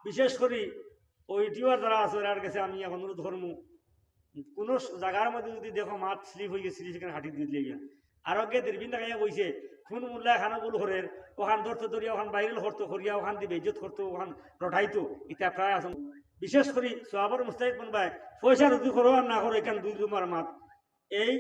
বিশেষ করে ওই ইউটিউবার যারা আছে ওরার কাছে আমি এখন অনুরোধ করবো, কোনো জায়গার মধ্যে যদি দেখো মাঠ স্লিপ হয়ে গেছে সেখানে হাঁটি দিলে গিয়া আরোগ্যে দীর্ঘিন টাকা বইছে খুন মূল্যা খানা বল হরের ওখান ধরতে ধরিয়া ওখান বাইরেল হরতো করিয়া ওখান দিবে ইজ্জত করতো ওখান রঠাইতো এটা প্রায় আসুন। বিশেষ করে সোয়াবর মুস্তাহিদ বনবাই পয়সা রুজি করো আর না করো এখান দুই তোমার মাত এই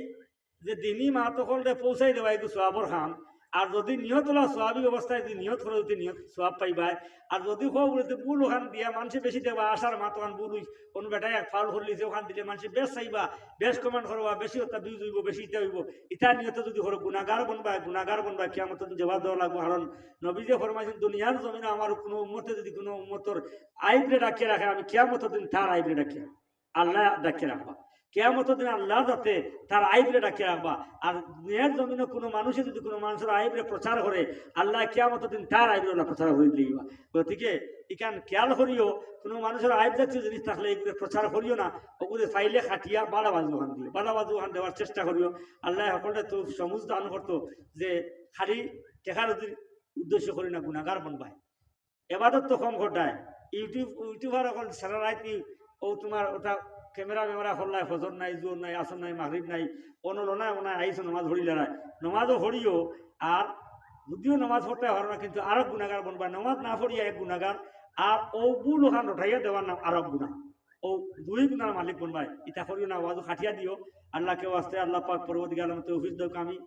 যে দিনই মা তখন পৌঁছাই দেওয়া এই সোয়াবর খাম। আর যদি নিহত হলো সোয়াবি অবস্থায় যদি নিহত করে যদি নিহত সোয়াব পাইবাই। আর যদি হোক বলতে বুল ওখান দিয়া মানুষে বেশি দেবা আসার মা তখন বুল কোনো বেটাই এক ফাউল করলিছে ওখান দিলে মানুষে বেশ চাইবা বেশ কমেন্ট করবা বেশি হত্যা বিউজ হইব বেশি ইটা হইব ইটা নিহত যদি হলো গুণাগার বনবা কিয়ামত জবাব দেওয়া লাগবো। কারণ নবী যে ফরমাইছেন দুনিয়ার জমিনে আমার কোনো উম্মতে যদি কোনো উম্মতর আইবরে ডাকিয়ে রাখে আমি কিয়ামত দিন তার আইবরে ডাকিয়ে আল্লাহ ডাকিয়ে রাখবা। কেয়ামত দিন আল্লাহ যাতে তার আইবরে ডাকিয়ে রাখবা। আর দুনিয়ার জমিনে কোনো মানুষে যদি কোনো মানুষের আইবরে প্রচার করে আল্লাহ কেয়ামত দিন তার আইবরে প্রচার করে দিবা। গতিকে ইখান খেয়াল করিও কোনো মানুষের আইব জাতীয় জিনিস থাকলে এগুলো প্রচার করিও না। ওগুলো ফাইলে খাটিয়া বাড়া বাজু ওখান দিও বাড়া বাজু ওখান দেওয়ার চেষ্টা করিও। আল্লাহ সকলটা তো সমুজ দান করতো যে খালি টেকার উদ্দেশ্য করি না গুণাগার বনবায় এবাদত তো কম ঘটায়। ইউটিউবার এখন সারা রাত ও তোমার ওটা ক্যামেরা হল্লাই ফজর নাই জোর নাই আসর নাই মাগরিব নাই অনল নাই ওনায় আইসো নমাজ হরিলে নাই নমাজও হরিও। আর যদিও নমাজ পড়তে পারো না কিন্তু আরব গুণাগার বনবা নমাজ না পড়িয়া এক গুণাগার। আর ও বুল ওখান রঠাইয়া দেওয়ার নাম আরব গুণা ও দুই গুণার মালিক বনবাই ইটা করিও না ওয়াজু খাটিয়া দিও। আল্লাহকে আসতে আল্লাহ পাক পরবর্তী আলম তৌফিক দাও আমি